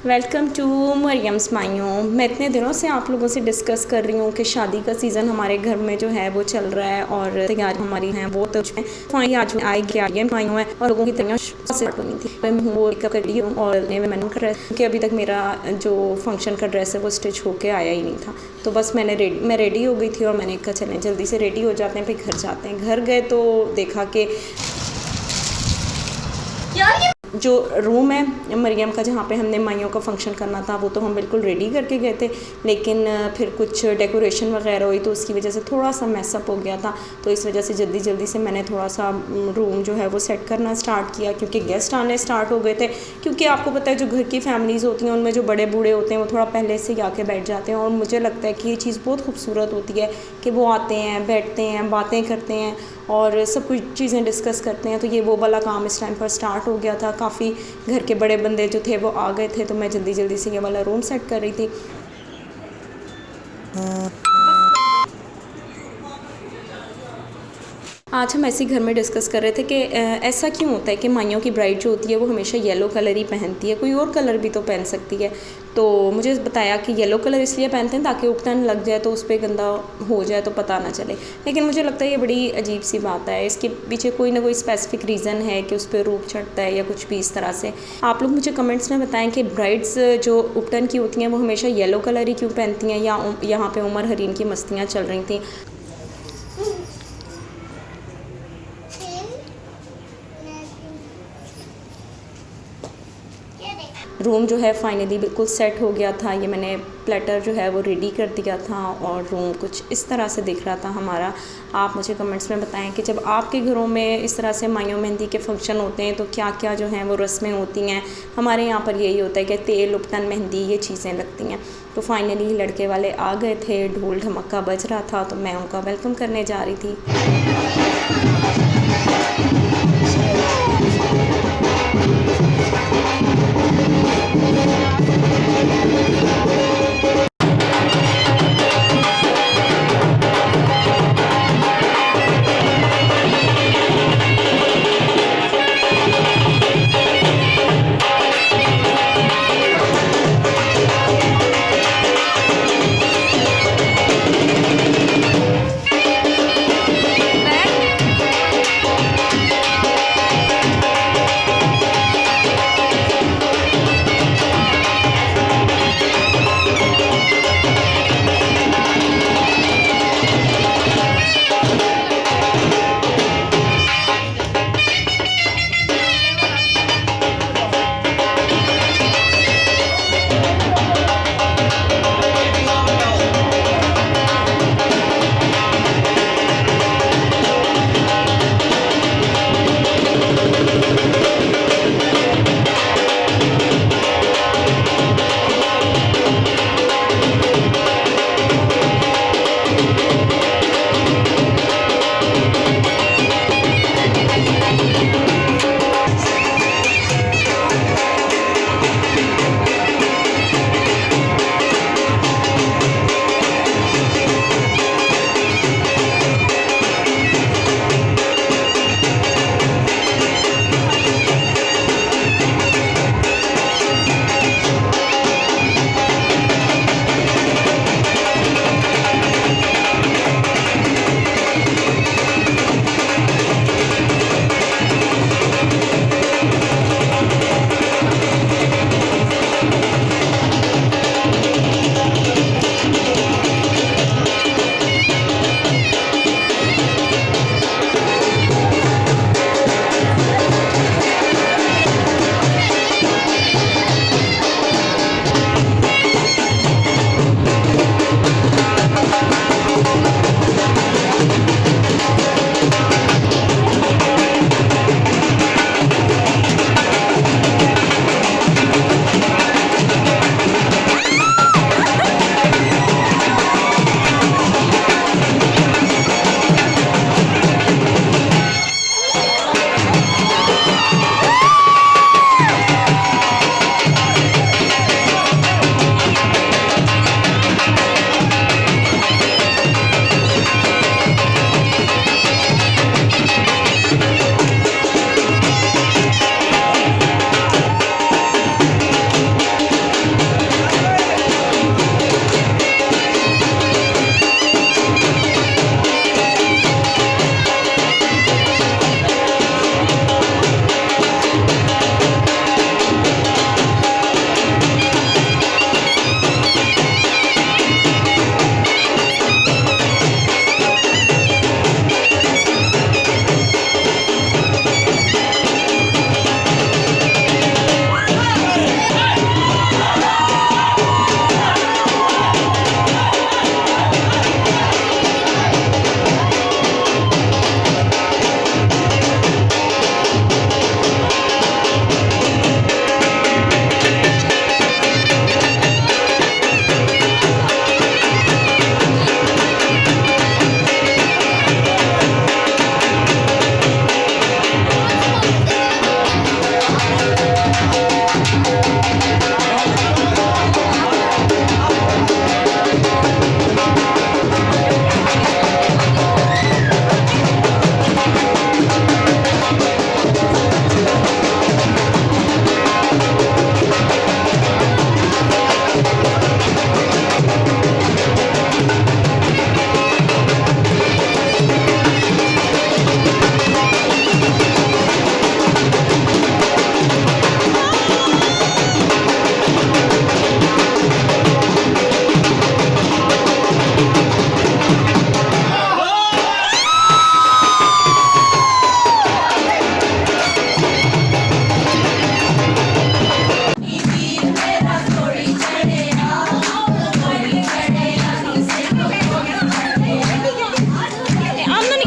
Welcome to Mariam's माइयों। मैं इतने दिनों से आप लोगों से डिस्कस कर रही हूँ कि शादी का सीज़न हमारे घर में जो है वो चल रहा है और तैयारी हमारी हैं वो तो फाइन आज आई गया माइयों है और लोगों की तैयारियाँ स्टार्ट होनी थी। मैं वो मेकअप कर रही हूँ और मैंने कर कि अभी तक मेरा जो फंक्शन का ड्रेस है वो स्टिच होके आया ही नहीं था। तो बस मैं रेडी हो गई थी और मैंने कहा चलें जल्दी से रेडी हो जाते हैं, फिर घर जाते हैं। घर गए तो देखा कि जो रूम है मरियम का जहाँ पे हमने माइयों का फंक्शन करना था वो तो हम बिल्कुल रेडी करके गए थे, लेकिन फिर कुछ डेकोरेशन वगैरह हुई तो उसकी वजह से थोड़ा सा मैसअप हो गया था। तो इस वजह से जल्दी से मैंने थोड़ा सा रूम जो है वो सेट करना स्टार्ट किया, क्योंकि गेस्ट आने स्टार्ट हो गए थे। क्योंकि आपको पता है जो घर की फैमिलीज़ होती हैं उनमें जो बड़े बूढ़े होते हैं वो थोड़ा पहले से ही आके बैठ जाते हैं और मुझे लगता है कि ये चीज़ बहुत खूबसूरत होती है कि वो आते हैं, बैठते हैं, बातें करते हैं और सब कुछ चीज़ें डिस्कस करते हैं। तो ये वो वाला काम इस टाइम पर स्टार्ट हो गया था। काफ़ी घर के बड़े बंदे जो थे वो आ गए थे, तो मैं जल्दी से ये वाला रूम सेट कर रही थी। आज हम ऐसे घर में डिस्कस कर रहे थे कि ऐसा क्यों होता है कि माइयों की ब्राइड जो होती है वो हमेशा येलो कलर ही पहनती है, कोई और कलर भी तो पहन सकती है। तो मुझे बताया कि येलो कलर इसलिए पहनते हैं ताकि उपटन लग जाए तो उस पर गंदा हो जाए तो पता ना चले। लेकिन मुझे लगता है ये बड़ी अजीब सी बात है, इसके पीछे कोई ना कोई स्पेसिफिक रीज़न है कि उस पर रूप चढ़ता है या कुछ भी इस तरह से। आप लोग मुझे कमेंट्स में बताएं कि ब्राइड्स जो उपटन की होती हैं वो हमेशा येलो कलर ही क्यों पहनती हैं, या यहाँ पे उमर हरीन की मस्तियाँ चल रही थी। रूम जो है फाइनली बिल्कुल सेट हो गया था। ये मैंने प्लेटर जो है वो रेडी कर दिया था और रूम कुछ इस तरह से दिख रहा था हमारा। आप मुझे कमेंट्स में बताएं कि जब आपके घरों में इस तरह से माइयों मेहंदी के फंक्शन होते हैं तो क्या क्या जो हैं वो रस्में होती हैं। हमारे यहाँ पर यही होता है कि तेल, उपटन, मेहंदी ये चीज़ें लगती हैं। तो फाइनली लड़के वाले आ गए थे, ढोल ढमक्का बज रहा था, तो मैं उनका वेलकम करने जा रही थी।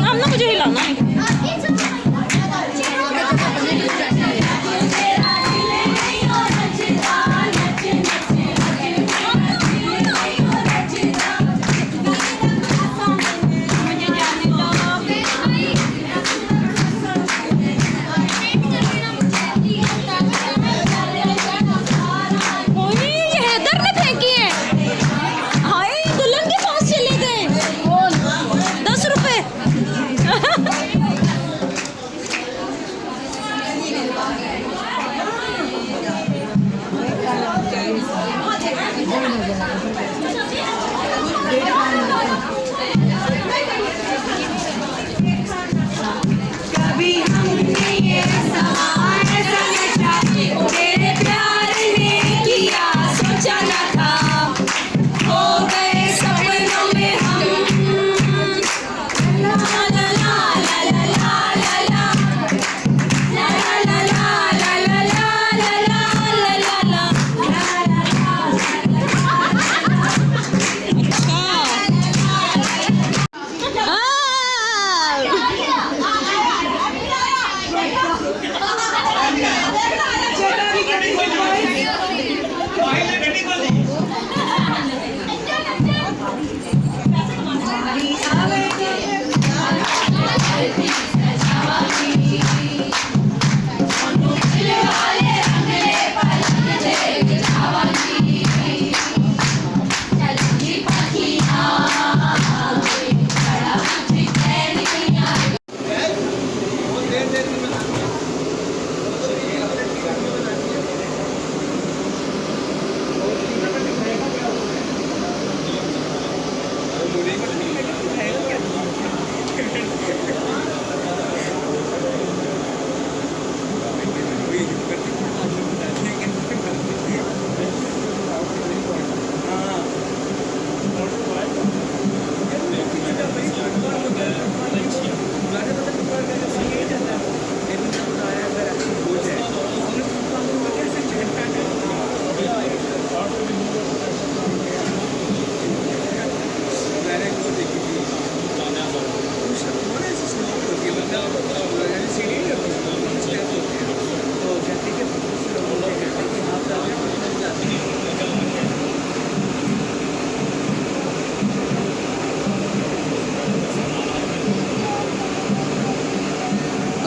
आमना मुझे हिलाना है।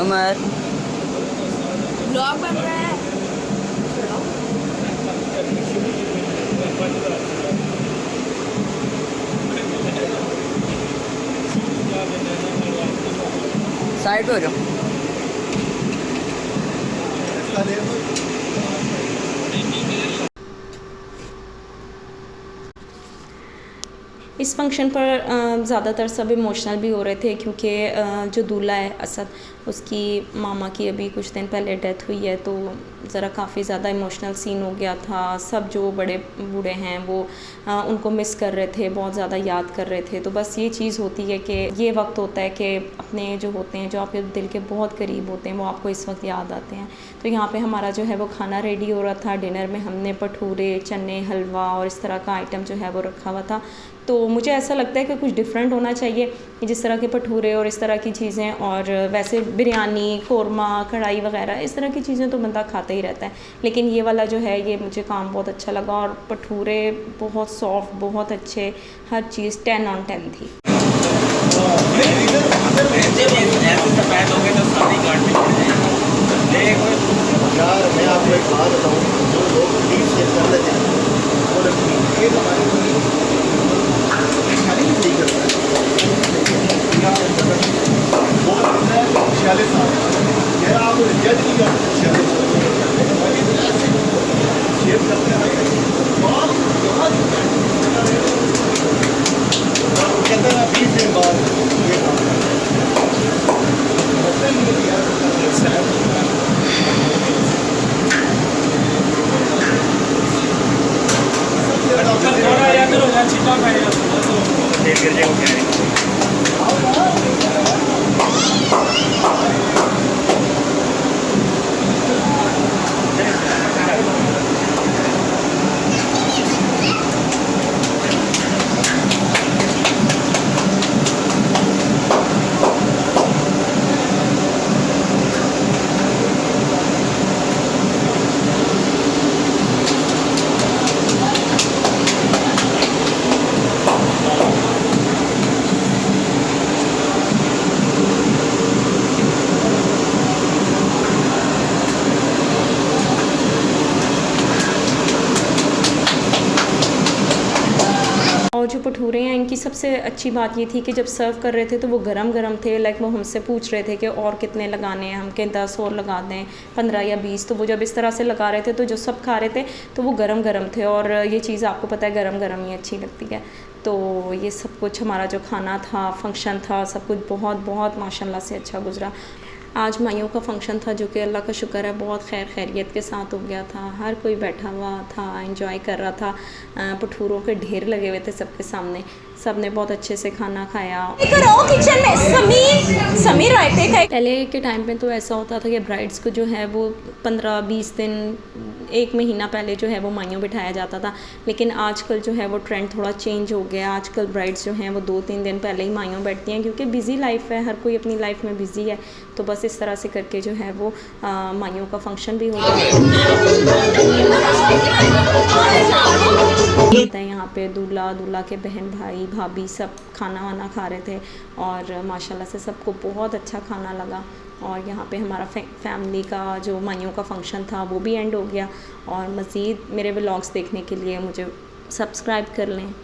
उमर ब्लॉग बन रहा है। साइड हो जाओ। इस फंक्शन पर ज़्यादातर सब इमोशनल भी हो रहे थे क्योंकि जो दूल्हा है असद, उसकी मामा की अभी कुछ दिन पहले डेथ हुई है, तो ज़रा काफ़ी ज़्यादा इमोशनल सीन हो गया था। सब जो बड़े बूढ़े हैं वो उनको मिस कर रहे थे, बहुत ज़्यादा याद कर रहे थे। तो बस ये चीज़ होती है कि ये वक्त होता है कि अपने जो होते हैं, जो आपके दिल के बहुत करीब होते हैं, वो आपको इस वक्त याद आते हैं। तो यहाँ पे हमारा जो है वो खाना रेडी हो रहा था। डिनर में हमने भटूरे, चने, हलवा और इस तरह का आइटम जो है वो रखा हुआ था। तो मुझे ऐसा लगता है कि कुछ डिफरेंट होना चाहिए, जिस तरह के भटूरे और इस तरह की चीज़ें, और वैसे बिरयानी, कोरमा, कढ़ाई वगैरह इस तरह की चीज़ें तो बंदा खाता ही रहता है, लेकिन ये वाला जो है ये मुझे काम बहुत अच्छा लगा। और भटूरे बहुत सॉफ्ट, बहुत अच्छे, हर चीज़ 10 on 10 थी। ऐसे सफेद हो गए तो सारी गार्ड में यार मैं आपको एक बात बताऊँ, जो लोग लीड से कर लेते हैं वो ये हमारे नहीं करता है वो 46 साल यार आप जज नहीं कर शेप करते हैं कहते हैं 20 दिन बाद ये और जो भटूरे हैं इनकी सबसे अच्छी बात ये थी कि जब सर्व कर रहे थे तो वो गरम गरम थे। लाइक वो हमसे पूछ रहे थे कि और कितने लगाने हैं, हम कहें 10 और लगा दें, 15 या 20। तो वो जब इस तरह से लगा रहे थे तो जो सब खा रहे थे तो वो गरम गरम थे। और ये चीज़ आपको पता है गरम गरम ही अच्छी लगती है। तो ये सब कुछ हमारा जो खाना था, फंक्शन था, सब कुछ बहुत बहुत माशाल्लाह से अच्छा गुजरा। आज माइयों का फ़ंक्शन था जो कि अल्लाह का शुक्र है बहुत खैर खैरियत के साथ हो गया था। हर कोई बैठा हुआ था, एंजॉय कर रहा था। भटूरों के ढेर लगे हुए थे सबके सामने, सब ने बहुत अच्छे से खाना खाया। किचन में समीर रहते थे। पहले के टाइम पे तो ऐसा होता था कि ब्राइड्स को जो है वो 15-20 दिन, 1 महीना पहले जो है वो माइयों बिठाया जाता था। लेकिन आजकल जो है वो ट्रेंड थोड़ा चेंज हो गया। आजकल ब्राइड्स जो हैं वो 2-3 दिन पहले ही माइयों बैठती हैं, क्योंकि बिज़ी लाइफ है, हर कोई अपनी लाइफ में बिज़ी है। तो बस इस तरह से करके जो है वो माइयों का फंक्शन भी हो जाता है। यहाँ पे दूल्हा दूल्हा के बहन भाई भाभी सब खाना वाना खा रहे थे और माशाल्लाह से सबको बहुत अच्छा खाना लगा। और यहाँ पे हमारा फैमिली का जो माइयों का फंक्शन था वो भी एंड हो गया। और मज़ीद मेरे व्लॉग्स देखने के लिए मुझे सब्सक्राइब कर लें।